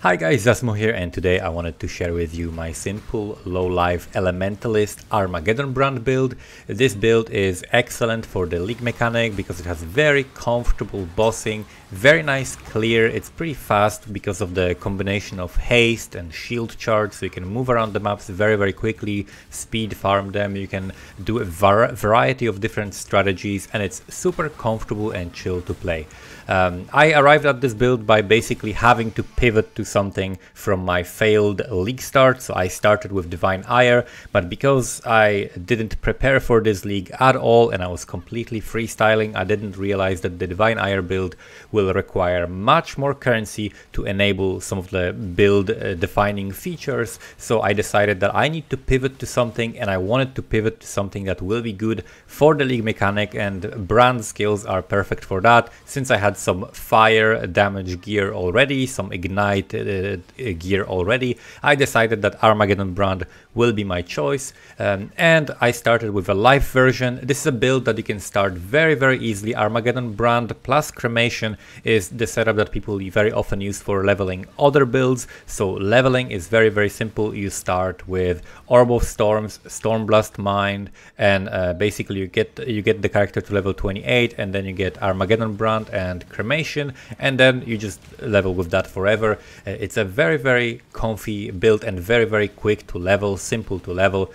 Hi guys, Zasmo here, and today I wanted to share with you my simple low-life Elementalist Armageddon brand build. This build is excellent for the league mechanic because it has very comfortable bossing, very nice clear, it's pretty fast because of the combination of haste and shield charge, so you can move around the maps very quickly, speed farm them, you can do a variety of different strategies, and it's super comfortable and chill to play. I arrived at this build by basically having to pivot to something from my failed league start. So I started with Divine Ire, but because I didn't prepare for this league at all and I was completely freestyling, I didn't realize that the Divine Ire build will require much more currency to enable some of the build defining features. So I decided that I need to pivot to something, and I wanted to pivot to something that will be good for the league mechanic, and brand skills are perfect for that. Since I had some fire damage gear already, some ignite gear already, I decided that Armageddon brand will be my choice, and I started with a live version. This is a build that you can start very easily. Armageddon brand plus cremation is the setup that people very often use for leveling other builds. So leveling is very simple. You start with Orb of Storms, Stormblast Mind, and basically you get the character to level 28, and then you get Armageddon brand and cremation, and then you just level with that forever. It's a very comfy build and very quick to level, simple to level.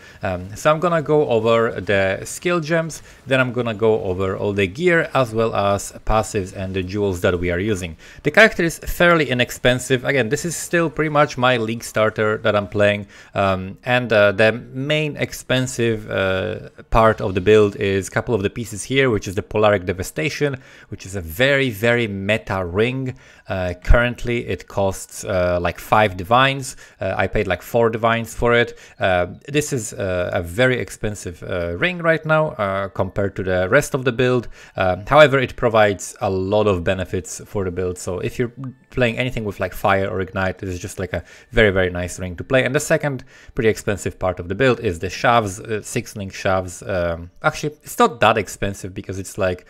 So I'm gonna go over the skill gems, then I'm gonna go over all the gear as well as passives and the jewels that we are using. The character is fairly inexpensive. Again, this is still pretty much my league starter that I'm playing, and the main expensive part of the build is a couple of the pieces here, which is the Polaric Devastation, which is a very meta ring. Currently it costs like 5 divines. I paid like 4 divines for it. This is a very expensive ring right now compared to the rest of the build. However, it provides a lot of benefits for the build. So if you're playing anything with like fire or ignite, this is just like a very nice ring to play. And the second pretty expensive part of the build is the shafts, 6-link shafts. Actually, it's not that expensive because it's like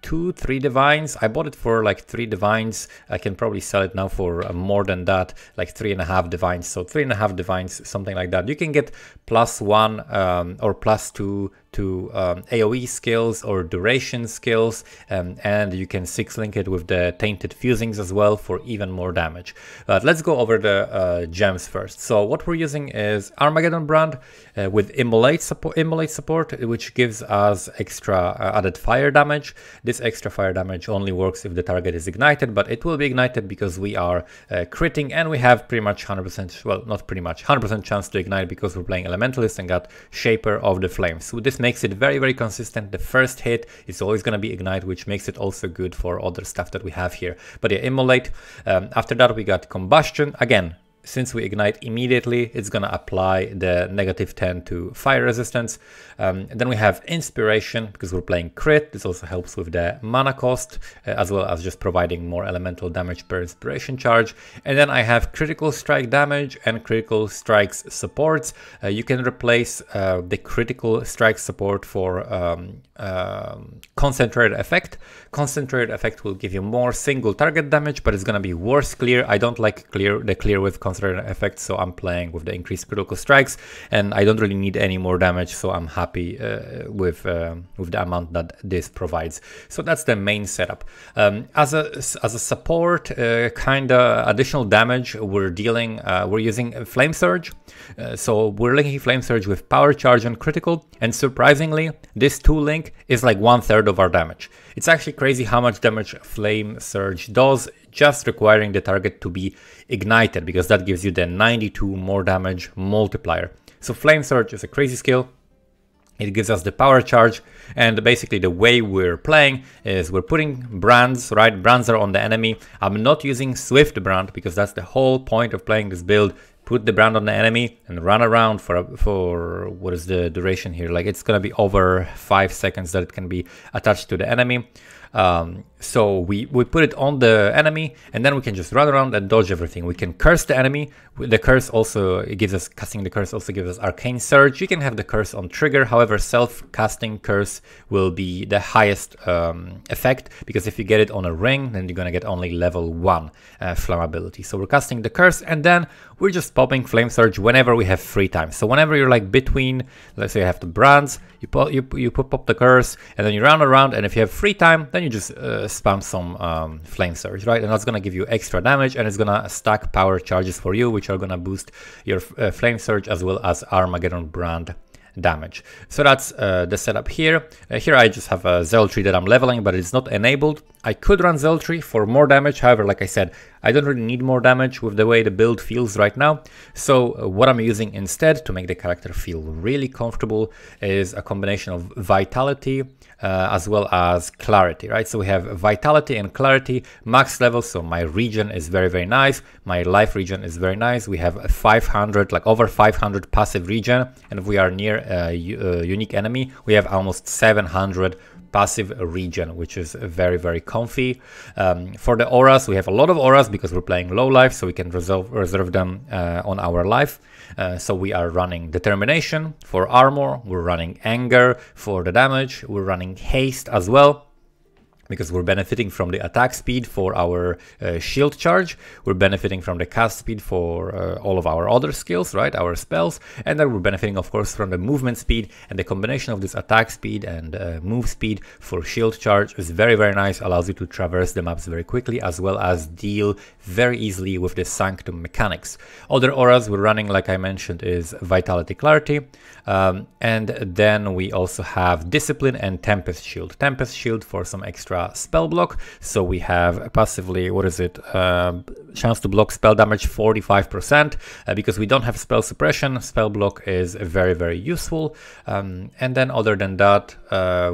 2-3 divines. I bought it for like 3 divines. I can probably sell it now for more than that, like 3.5 divines. So 3.5 divines, something like that. You can get +1 or +2 to AoE skills or duration skills, and you can 6-link it with the tainted fusings as well for even more damage. But let's go over the gems first. So what we're using is Armageddon brand with immolate support, which gives us extra added fire damage. This extra fire damage only works if the target is ignited, but it will be ignited because we are critting, and we have pretty much 100%, well, not pretty much, 100% chance to ignite because we're playing Elementalist and got Shaper of the Flames. So this makes it very consistent. The first hit is always going to be ignite, which makes it also good for other stuff that we have here. But yeah, immolate. After that we got combustion. Again, since we ignite immediately, it's going to apply the -10 to fire resistance. Then we have inspiration because we're playing crit. This also helps with the mana cost, as well as just providing more elemental damage per inspiration charge. And then I have critical strike damage and critical strikes supports. You can replace the critical strike support for concentrated effect. Concentrated effect will give you more single target damage, but it's going to be worse clear. I don't like the clear with concentrated effect, so I'm playing with the increased critical strikes, and I don't really need any more damage, so I'm happy with the amount that this provides. So that's the main setup. As a support kind of additional damage, we're using Flame Surge. So we're linking Flame Surge with Power Charge and Critical, and surprisingly, this 2-link is like 1/3 of our damage. It's actually crazy how much damage Flame Surge does, just requiring the target to be ignited, because that gives you the 92 more damage multiplier. So Flame Surge is a crazy skill. It gives us the power charge, and basically the way we're playing is we're putting brands, right? Brands are on the enemy. I'm not using Swift brand because that's the whole point of playing this build. Put the brand on the enemy and run around for what is the duration here? Like, it's gonna be over 5 seconds that it can be attached to the enemy. So we put it on the enemy, and then we can just run around and dodge everything. We can curse the enemy. The curse also gives us, casting the curse also gives us Arcane Surge. You can have the curse on trigger, however self-casting curse will be the highest effect, because if you get it on a ring, then you're gonna get only level 1 flammability. So we're casting the curse, and then we're just popping Flame Surge whenever we have free time. So whenever you're like between, let's say you have the brands, you pop the curse, and then you run around, and if you have free time, then you just spam some Flame Surge, right? And that's gonna give you extra damage, and it's gonna stack power charges for you, which are gonna boost your Flame Surge as well as Armageddon brand damage. So that's the setup here. Here I just have a Zealotry that I'm leveling, but it's not enabled. I could run Zealotry for more damage, however, like I said, I don't really need more damage with the way the build feels right now. So what I'm using instead to make the character feel really comfortable is a combination of Vitality as well as Clarity, right? So we have Vitality and Clarity max level, so my regen is very, very nice. My life regen is very nice. We have 500, like over 500 passive regen, and if we are near a unique enemy, we have almost 700 passive regen, which is very, very comfy. For the auras, we have a lot of auras because we're playing low life, so we can reserve them on our life. So we are running Determination for armor, we're running Anger for the damage, we're running Haste as well, because we're benefiting from the attack speed for our shield charge, we're benefiting from the cast speed for all of our other skills, right, our spells, and then we're benefiting of course from the movement speed, and the combination of this attack speed and move speed for shield charge is very, very nice, allows you to traverse the maps very quickly as well as deal very easily with the Sanctum mechanics. Other auras we're running, like I mentioned, is Vitality, Clarity, and then we also have Discipline and Tempest Shield. Tempest Shield for some extra spell block, so we have passively, what is it, chance to block spell damage 45%, because we don't have spell suppression. Spell block is very, very useful, and then other than that,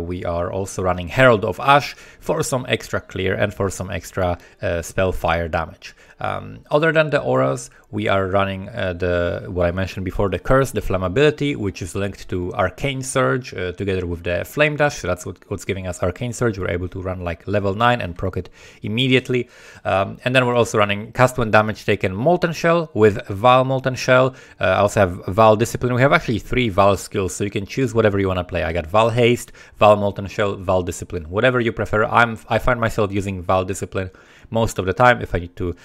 we are also running Herald of Ash for some extra clear and for some extra spell fire damage. Other than the auras, we are running what I mentioned before, the curse, the flammability, which is linked to Arcane Surge together with the Flame Dash. So that's what's giving us Arcane Surge. We're able to run like level 9 and proc it immediately. And then we're also running cast when damage taken Molten Shell with Val Molten Shell. I also have Val Discipline. We have actually 3 Val skills, so you can choose whatever you want to play. I got Val Haste, Val Molten Shell, Val Discipline, whatever you prefer. I find myself using Val Discipline most of the time if I need to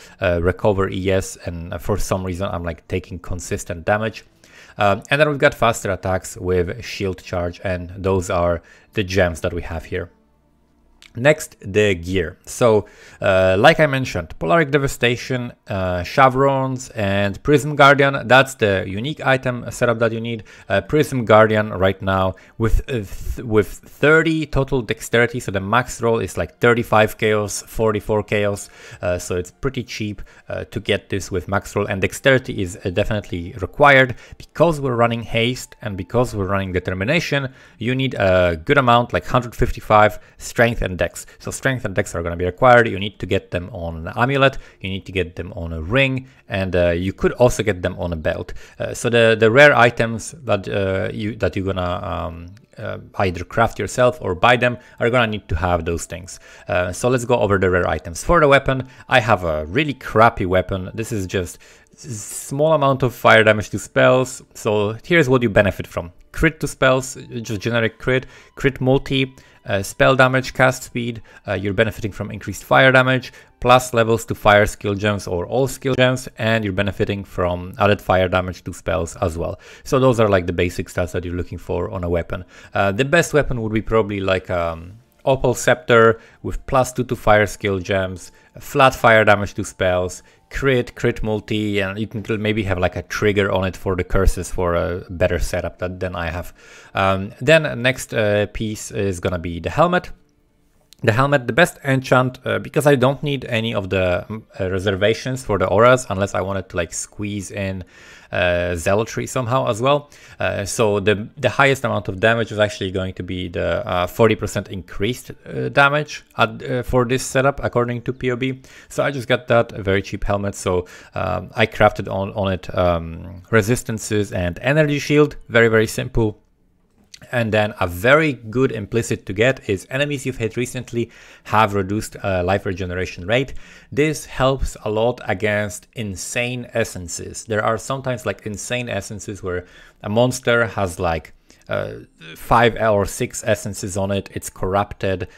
recover ES, and for some reason I'm like taking consistent damage. And then we've got faster attacks with shield charge, and those are the gems that we have here. Next, the gear. So, like I mentioned, Polaric Devastation, Chevrons, and Prism Guardian. That's the unique item setup that you need. Prism Guardian right now with 30 total dexterity. So the max roll is like 35 chaos, 44 chaos. So it's pretty cheap to get this with max roll. And dexterity is definitely required because we're running haste and because we're running determination. You need a good amount, like 155 strength and dex. So strength and dex are going to be required. You need to get them on an amulet, you need to get them on a ring, and you could also get them on a belt. So the rare items that you're gonna either craft yourself or buy them are gonna need to have those things. So let's go over the rare items. For the weapon, I have a really crappy weapon. This is just small amount of fire damage to spells. So here's what you benefit from: crit to spells, just generic crit multi, spell damage, cast speed. You're benefiting from increased fire damage, plus levels to fire skill gems or all skill gems, and you're benefiting from added fire damage to spells as well. So those are like the basic stats that you're looking for on a weapon. The best weapon would be probably like Opal Scepter with +2 to fire skill gems, flat fire damage to spells, crit multi, and you can maybe have like a trigger on it for the curses for a better setup than I have. Then next piece is gonna be the helmet. The helmet, the best enchant, because I don't need any of the reservations for the auras unless I wanted to like squeeze in zealotry somehow as well. So the highest amount of damage is actually going to be the 40% increased damage for this setup according to POE. So I just got that very cheap helmet. So I crafted on it resistances and energy shield. Very, very simple. And then a very good implicit to get is enemies you've hit recently have reduced life regeneration rate. This helps a lot against insane essences. There are sometimes like insane essences where a monster has like 5 or 6 essences on it, it's corrupted,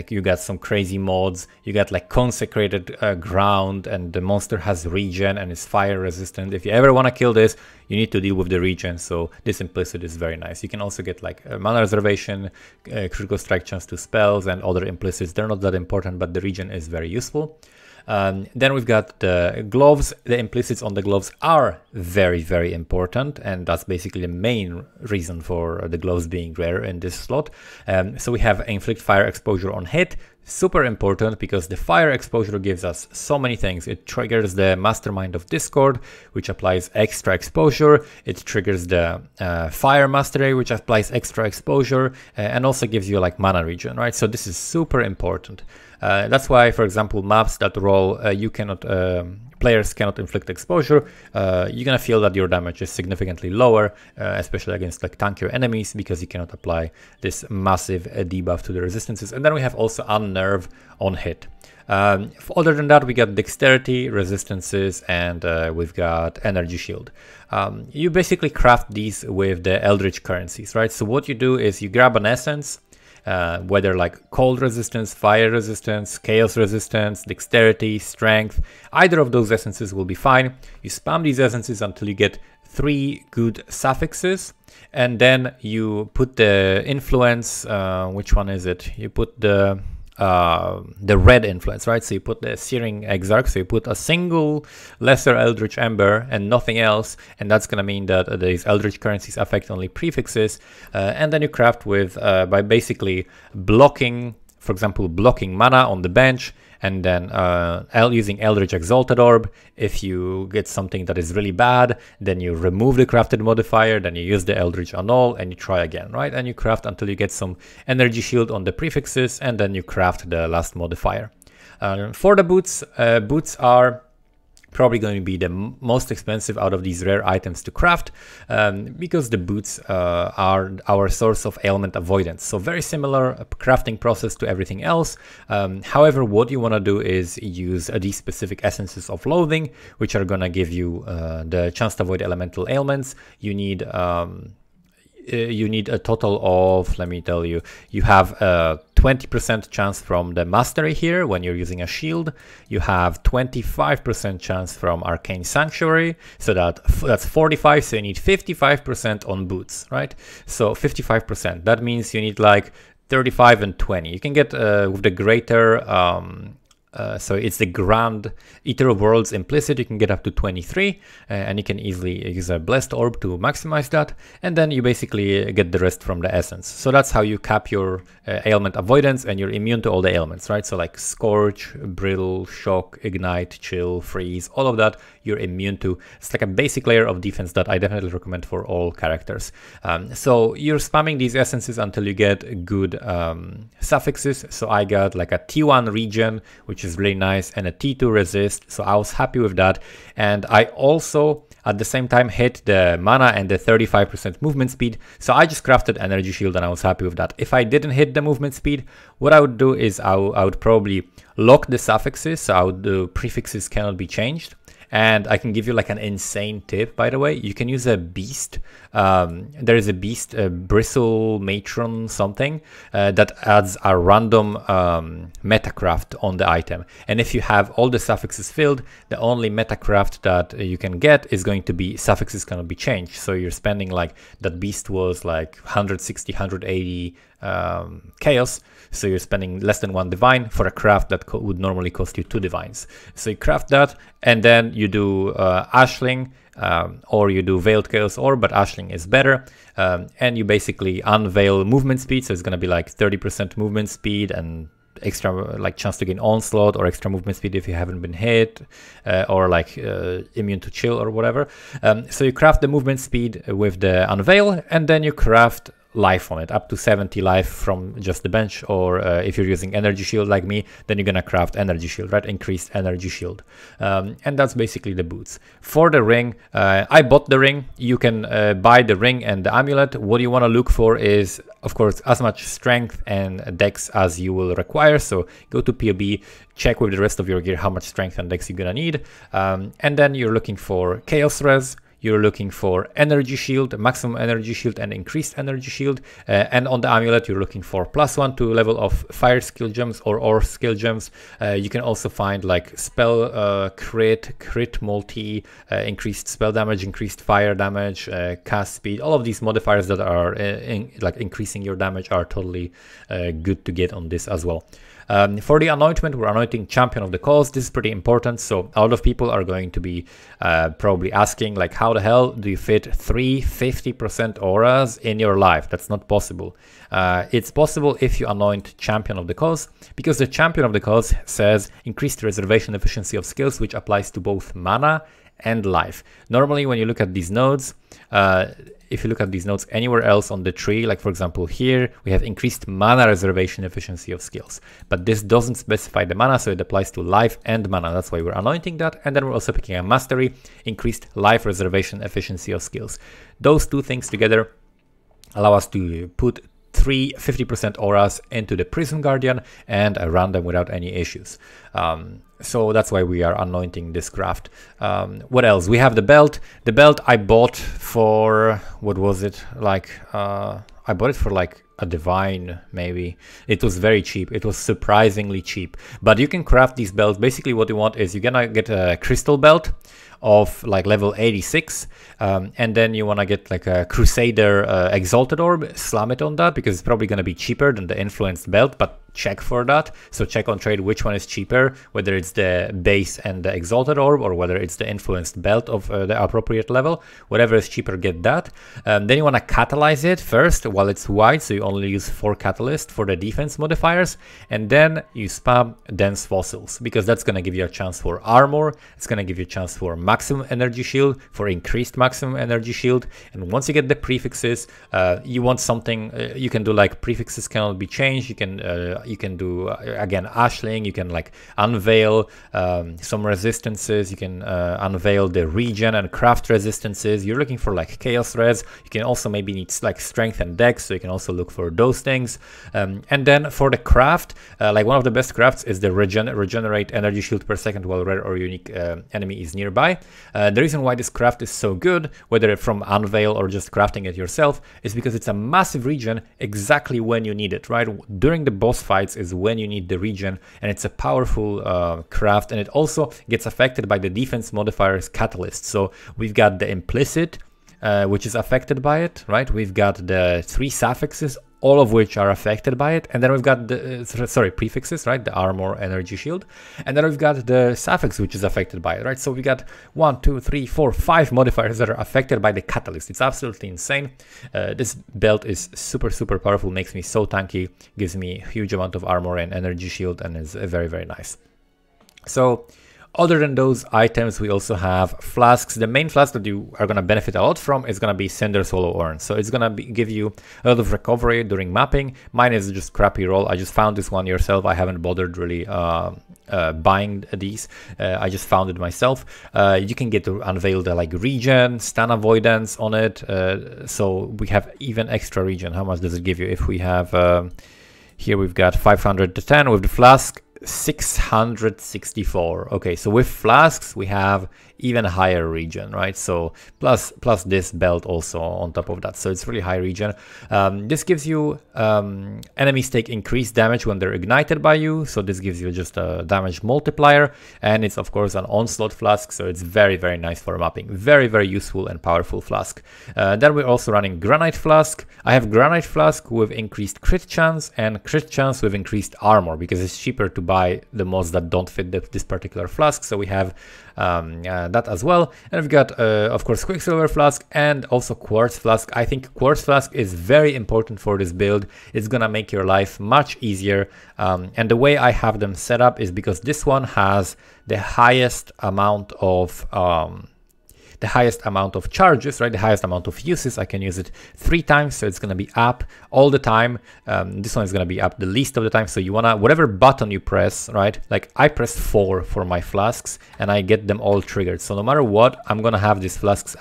you got some crazy mods, you got like consecrated ground, and the monster has regen and is fire resistant. If you ever want to kill this, you need to deal with the regen, so this implicit is very nice. You can also get like mana reservation, critical strike chance to spells, and other implicits. They're not that important, but the regen is very useful. Then we've got the gloves. The implicits on the gloves are very, very important, and that's basically the main reason for the gloves being rare in this slot. So we have inflict fire exposure on hit. Super important because the fire exposure gives us so many things. It triggers the Mastermind of Discord, which applies extra exposure. It triggers the fire mastery, which applies extra exposure, and also gives you like mana regen, right? So this is super important. That's why, for example, maps that roll, players cannot inflict exposure. You're gonna feel that your damage is significantly lower, especially against like tankier enemies, because you cannot apply this massive debuff to the resistances. And then we have also unnerve on hit. Other than that, we got dexterity, resistances, and we've got energy shield. You basically craft these with the eldritch currencies, right? So what you do is you grab an essence, whether like cold resistance, fire resistance, chaos resistance, dexterity, strength, either of those essences will be fine. You spam these essences until you get 3 good suffixes, and then you put the influence, which one is it? You put the red influence, right? So you put the Searing Exarch, so you put a single lesser Eldritch Ember and nothing else, and that's gonna mean that these Eldritch currencies affect only prefixes, and then you craft with by basically blocking, for example, blocking mana on the bench, and then using Eldritch Exalted Orb. If you get something that is really bad, then you remove the crafted modifier, then you use the Eldritch Annul, and you try again, right? And you craft until you get some energy shield on the prefixes, and then you craft the last modifier. For the boots, boots are probably going to be the most expensive out of these rare items to craft, because the boots are our source of ailment avoidance. So very similar crafting process to everything else. However, what you want to do is use these specific essences of loathing, which are going to give you the chance to avoid elemental ailments. You need a total of, let me tell you, you have a 20% chance from the mastery here when you're using a shield. You have 25% chance from Arcane Sanctuary, so that's 45, so you need 55% on boots, right? So 55%, that means you need like 35 and 20. You can get with the greater so it's the Grand Eater of Worlds implicit, you can get up to 23, and you can easily use a Blessed Orb to maximize that, and then you basically get the rest from the essence. So that's how you cap your ailment avoidance, and you're immune to all the ailments, right? So like Scorch, Brittle, Shock, Ignite, Chill, Freeze, all of that you're immune to. It's like a basic layer of defense that I definitely recommend for all characters. So you're spamming these essences until you get good suffixes. So I got like a T1 regen, which is really nice, and a T2 resist, so I was happy with that. And I also at the same time hit the mana and the 35% movement speed, so I just crafted energy shield and I was happy with that. If I didn't hit the movement speed, what I would do is I would probably lock the suffixes, so I would do prefixes cannot be changed. And I can give you like an insane tip, by the way. You can use a beast. There is a beast, bristle matron something, that adds a random metacraft on the item. And if you have all the suffixes filled, the only metacraft that you can get is going to be suffixes cannot be changed. So you're spending like, that beast was like 160, 180 chaos, so you're spending less than 1 divine for a craft that would normally cost you 2 divines. So you craft that, and then you do Ashling, or you do Veiled Chaos Orb, but Ashling is better, and you basically unveil movement speed, so it's going to be like 30% movement speed and extra like chance to gain onslaught, or extra movement speed if you haven't been hit, or like immune to chill or whatever. So you craft the movement speed with the unveil, and then you craft life on it, up to 70 life from just the bench, or if you're using energy shield like me, then you're gonna craft energy shield, right? Increased energy shield. And that's basically the boots. For the ring, I bought the ring. You can buy the ring and the amulet. What you want to look for is, of course, as much strength and dex as you will require. So go to POE, check with the rest of your gear how much strength and dex you're gonna need. And then you're looking for chaos res. You're looking for energy shield, maximum energy shield and increased energy shield. And on the amulet, you're looking for +1 to level of fire skill gems or skill gems. You can also find like spell crit multi, increased spell damage, increased fire damage, cast speed. All of these modifiers that are like increasing your damage are totally good to get on this as well. For the anointment, we're anointing champion of the cause. This is pretty important. So a lot of people are going to be probably asking, like, how the hell do you fit 3 50% auras in your life? That's not possible. It's possible if you anoint champion of the cause, because the champion of the cause says increased reservation efficiency of skills, which applies to both mana and life. Normally, when you look at these nodes, if you look at these nodes anywhere else on the tree, like for example here, we have increased mana reservation efficiency of skills, but this doesn't specify the mana, so it applies to life and mana. That's why we're anointing that. And then we're also picking a mastery, increased life reservation efficiency of skills. Those two things together allow us to put 3 50% auras into the Prism Guardian and run them without any issues. So that's why we are anointing this craft. What else? We have the belt. The belt I bought for, what was it? Like, I bought it for like a divine, maybe. It was very cheap. It was surprisingly cheap. But you can craft these belts. Basically what you want is you're gonna get a crystal belt of like level 86, and then you want to get like a Crusader Exalted Orb, slam it on that, because it's probably going to be cheaper than the Influenced Belt, but check for that. So check on trade which one is cheaper, whether it's the base and the Exalted Orb, or whether it's the Influenced Belt of the appropriate level. Whatever is cheaper, get that. Then you want to catalyze it first while it's white, so you only use 4 catalyst for the defense modifiers, and then you spam dense fossils, because that's going to give you a chance for armor. It's going to give you a chance for maximum energy shield, for increased maximum energy shield. And once you get the prefixes, you want something, you can do like prefixes cannot be changed. You can do again ashling. You can like unveil some resistances. You can unveil the regen and craft resistances. You're looking for like chaos res. You can also maybe need like strength and dex, so you can also look for those things. And then for the craft, like one of the best crafts is the regenerate energy shield per second while rare or unique enemy is nearby. The reason why this craft is so good, whether from unveil or just crafting it yourself, is because it's a massive regen exactly when you need it, right? During the boss fights is when you need the regen, and it's a powerful craft, and it also gets affected by the defense modifier's catalyst. So we've got the implicit, which is affected by it, right? We've got the 3 suffixes, all of which are affected by it. And then we've got the, prefixes, right? The armor, energy shield. And then we've got the suffix, which is affected by it, right? So we got 1, 2, 3, 4, 5 modifiers that are affected by the catalyst. It's absolutely insane. This belt is super, super powerful, makes me so tanky, gives me a huge amount of armor and energy shield, and is very, very nice. So other than those items, we also have flasks. The main flask that you are going to benefit a lot from is going to be Cinder's Hollow Urn. So it's going to give you a lot of recovery during mapping. Mine is just crappy roll. I just found this one yourself. I haven't bothered really buying these. I just found it myself. You can get to unveil the like regen, stun avoidance on it. So we have even extra regen. How much does it give you? If we have, here we've got 510 with the flask. 664. Okay, so with flasks we have even higher regen, right? So plus this belt also on top of that, so it's really high regen. This gives you enemies take increased damage when they're ignited by you, so this gives you just a damage multiplier, and it's of course an onslaught flask, so it's very, very nice for mapping. Very, very useful and powerful flask. Then we're also running granite flask. I have granite flask with increased crit chance and crit chance with increased armor, because it's cheaper to buy the mods that don't fit this particular flask. So we have that as well. And we've got of course Quicksilver flask and also Quartz flask. I think Quartz flask is very important for this build. It's gonna make your life much easier, and the way I have them set up is because this one has the highest amount of the highest amount of charges, right? The highest amount of uses. I can use it 3 times, so it's going to be up all the time. This one is going to be up the least of the time. So you want to, whatever button you press, right? Like I pressed 4 for my flasks and I get them all triggered. So no matter what, I'm going to have this flask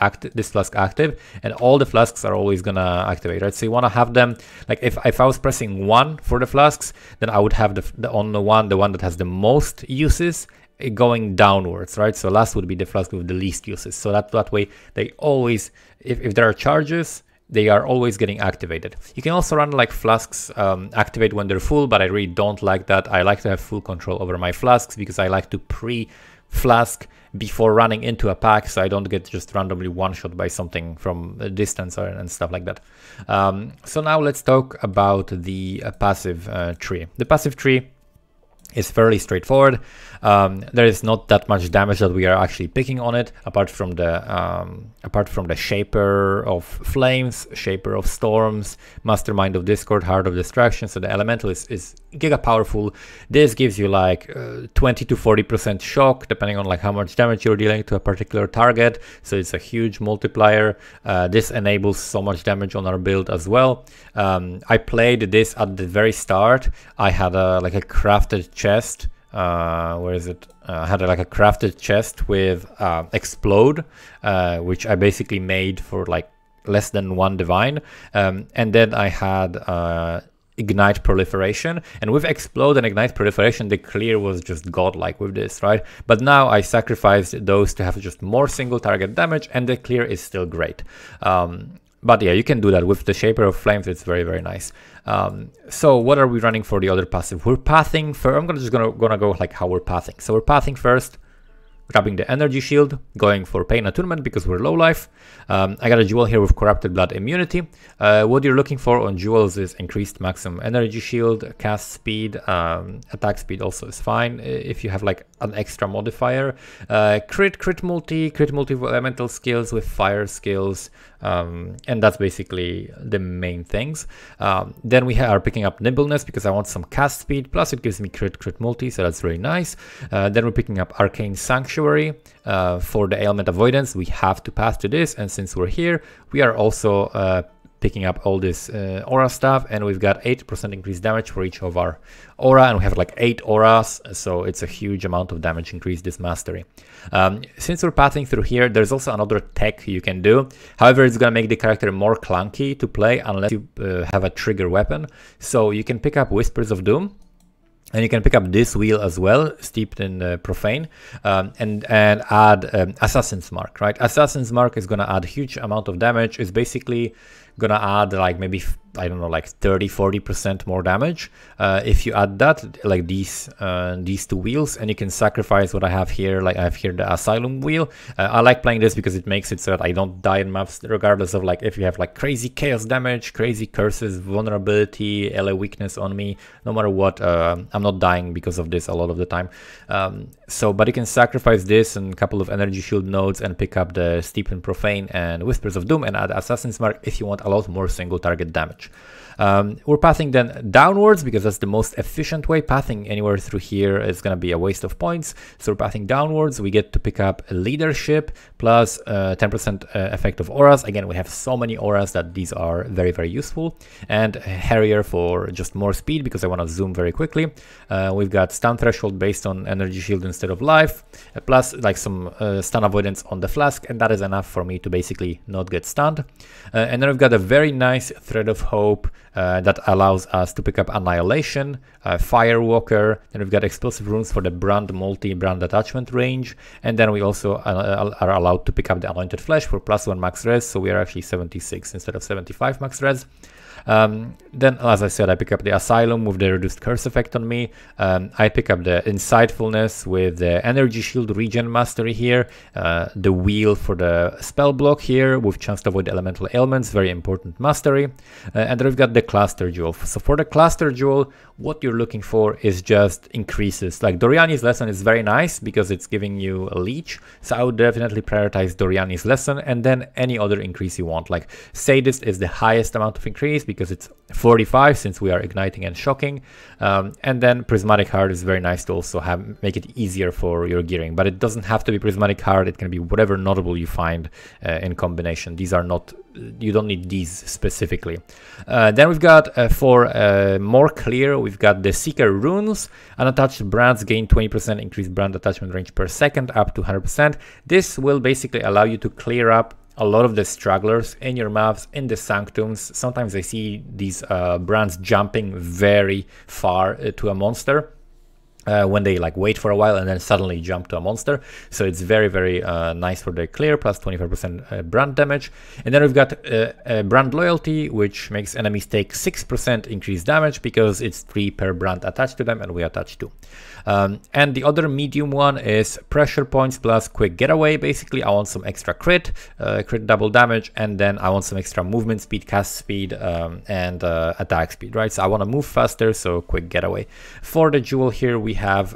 active, and all the flasks are always going to activate, right? So you want to have them, like if I was pressing 1 for the flasks, then I would have the one that has the most uses going downwards, right? So last would be the flask with the least uses. So that way they always, if there are charges, they are always getting activated. You can also run like flasks activate when they're full, but I really don't like that. I like to have full control over my flasks because I like to pre-flask before running into a pack, so I don't get just randomly one-shot by something from a distance and stuff like that. So now let's talk about the passive tree. The passive tree is fairly straightforward. There is not that much damage that we are actually picking on it, apart from the Shaper of Flames, Shaper of Storms, Mastermind of Discord, Heart of Distraction. So the Elementalist is giga powerful. This gives you like 20 to 40% shock, depending on like how much damage you're dealing to a particular target. So it's a huge multiplier. This enables so much damage on our build as well. I played this at the very start. I had like a crafted chest. Where is it? I had like a crafted chest with Explode, which I basically made for like less than 1 divine, and then I had Ignite Proliferation, and with Explode and Ignite Proliferation the clear was just godlike with this, right? But now I sacrificed those to have just more single target damage, and the clear is still great. But yeah, you can do that with the Shaper of Flames. It's very, very nice. So what are we running for the other passive? We're pathing for, I'm just gonna go like how we're pathing. So we're pathing first, grabbing the energy shield, going for pain attunement because we're low life. I got a jewel here with corrupted blood immunity. What you're looking for on jewels is increased maximum energy shield, cast speed, attack speed also is fine if you have like an extra modifier. Crit multi elemental skills with fire skills, and that's basically the main things. Then we are picking up nimbleness because I want some cast speed, plus it gives me crit multi, so that's really nice. Then we're picking up arcane sanctuary for the ailment avoidance. We have to pass to this, and since we're here, we are also picking up all this aura stuff, and we've got 8% increased damage for each of our aura, and we have like 8 auras, so it's a huge amount of damage increase, this mastery. Since we're pathing through here, there's also another tech you can do. However, it's gonna make the character more clunky to play unless you have a trigger weapon. So you can pick up Whispers of Doom, and you can pick up this wheel as well, steeped in profane, and add Assassin's Mark, right? Assassin's Mark is gonna add huge amount of damage. It's basically gonna add like maybe, I don't know, like 30-40% more damage if you add that, like these 2 wheels, and you can sacrifice what I have here. Like I have here the Asylum wheel. I like playing this because it makes it so that I don't die in maps, regardless of like if you have like crazy chaos damage, crazy curses, vulnerability, LA weakness on me. No matter what, I'm not dying because of this a lot of the time. But you can sacrifice this and a couple of energy shield nodes and pick up the Steep and Profane and Whispers of Doom and add Assassin's Mark if you want a lot more single target damage. We're pathing then downwards because that's the most efficient way. Pathing anywhere through here is going to be a waste of points. So we're pathing downwards. We get to pick up leadership plus 10% effect of auras. Again, we have so many auras that these are very, very useful. And Harrier for just more speed because I want to zoom very quickly. We've got stun threshold based on energy shield instead of life, plus like some stun avoidance on the flask, and that is enough for me to basically not get stunned. And then we've got a very nice Thread of Hope that allows us to pick up Annihilation, Firewalker, then we've got Explosive Runes for the brand multi-brand attachment range, and then we also are allowed to pick up the Anointed Flesh for +1 max res, so we are actually 76 instead of 75 max res. Then, as I said, I pick up the Asylum with the reduced curse effect on me. I pick up the Insightfulness with the Energy Shield Regen Mastery here, the Wheel for the Spell Block here with chance to avoid elemental ailments, very important mastery. And then we've got the Cluster Jewel. So for the Cluster Jewel, what you're looking for is just increases. Like Doriani's Lesson is very nice because it's giving you a leech, so I would definitely prioritize Doriani's Lesson and then any other increase you want. Like Sadist is the highest amount of increase, increase because it's 45 since we are igniting and shocking. And then prismatic heart is very nice to also make it easier for your gearing, but it doesn't have to be prismatic heart. It can be whatever notable you find in combination. These are not, you don't need these specifically. Then we've got for more clear, we've got the Seeker runes. Unattached brands gain 20% increased brand attachment range per second up to 100%. This will basically allow you to clear up a lot of the stragglers in your maps, in the sanctums. Sometimes I see these brands jumping very far to a monster. When they like wait for a while and then suddenly jump to a monster. So it's very, very nice for the clear, plus 25% brand damage. And then we've got brand loyalty, which makes enemies take 6% increased damage because it's 3 per brand attached to them, and we attach 2. And the other medium one is pressure points plus quick getaway. Basically, I want some extra crit double damage, and then I want some extra movement speed, cast speed, and attack speed, right? So I want to move faster, so quick getaway. For the jewel here, we have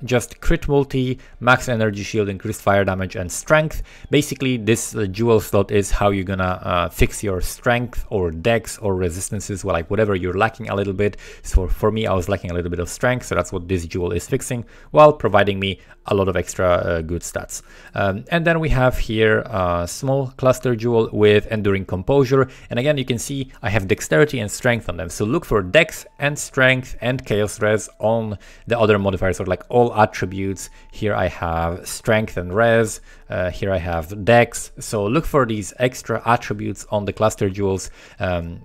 just crit multi, max energy shield, increased fire damage, and strength. Basically, this jewel slot is how you're gonna fix your strength or dex or resistances, well, like whatever you're lacking a little bit. So for me, I was lacking a little bit of strength, so that's what this jewel is fixing, while providing me a lot of extra good stats. And then we have here a small cluster jewel with enduring composure, and again you can see I have dexterity and strength on them, so look for dex and strength and chaos res on the other modifiers, or like all attributes. Here I have strength and res, here I have dex, so look for these extra attributes on the cluster jewels,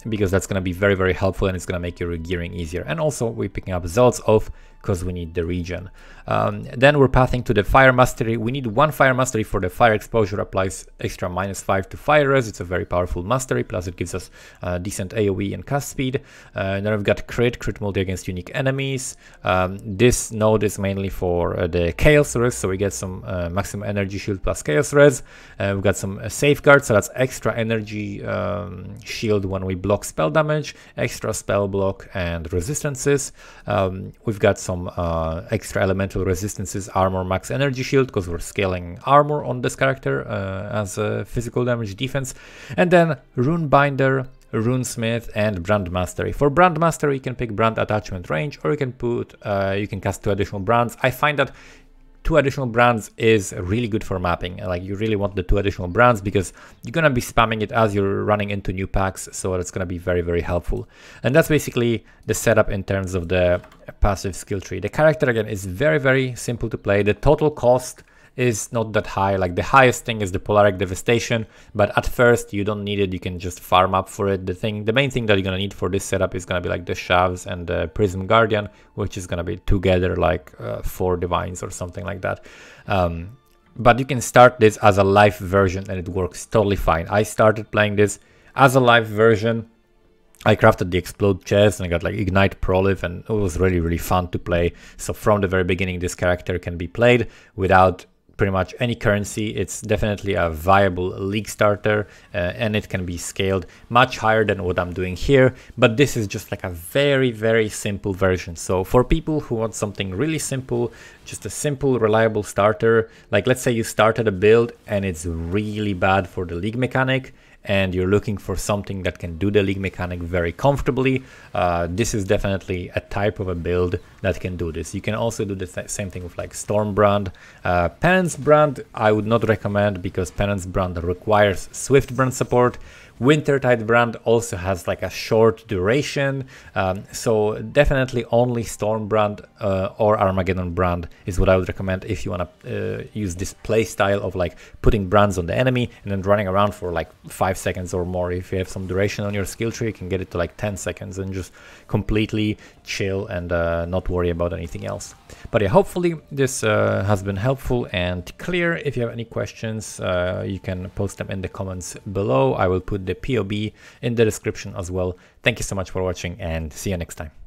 because that's going to be very, very helpful, and it's going to make your gearing easier. And also we're picking up Zod's Oath because we need the regen. Then we're pathing to the fire mastery. We need 1 fire mastery for the fire exposure, applies extra -5 to fire res. It's a very powerful mastery, plus it gives us decent AoE and cast speed. Then we've got crit multi against unique enemies. This node is mainly for the chaos res, so we get some maximum energy shield plus chaos res. We've got some safeguards, so that's extra energy shield when we block spell damage, extra spell block, and resistances. We've got some extra elemental resistances, armor, max energy shield, because we're scaling armor on this character as a physical damage defense. And then rune binder, runesmith, and brand mastery. For brand mastery, you can pick brand attachment range, or you can put you can cast 2 additional brands. I find that 2 additional brands is really good for mapping. Like, you really want the 2 additional brands because you're gonna be spamming it as you're running into new packs, so it's gonna be very, very helpful. And that's basically the setup in terms of the passive skill tree. The character, again, is very, very simple to play. The total cost is not that high. Like, the highest thing is the Polaric Devastation, but at first you don't need it. You can just farm up for it. The main thing that you're gonna need for this setup is gonna be like the Shavs and the Prism Guardian, which is gonna be together like 4 divines or something like that. But you can start this as a live version and it works totally fine. I started playing this as a live version. I crafted the explode chest and I got like ignite prolife, and it was really, really fun to play. So from the very beginning, this character can be played without pretty much any currency. It's definitely a viable league starter, and it can be scaled much higher than what I'm doing here, but this is just like a very, very simple version. So for people who want something really simple, just a simple, reliable starter, like let's say you started a build and it's really bad for the league mechanic, and you're looking for something that can do the league mechanic very comfortably, this is definitely a type of a build that can do this. You can also do the same thing with like Stormbrand. Penance Brand I would not recommend because Penance Brand requires Swift Brand support. Wintertide Brand also has like a short duration, so definitely only Stormbrand or Armageddon Brand is what I would recommend if you want to use this play style of like putting brands on the enemy and then running around for like 5 seconds or more. If you have some duration on your skill tree, you can get it to like 10 seconds and just completely chill and not worry about anything else. But yeah, hopefully this has been helpful and clear. If you have any questions, you can post them in the comments below. I will put the POE in the description as well. Thank you so much for watching and see you next time.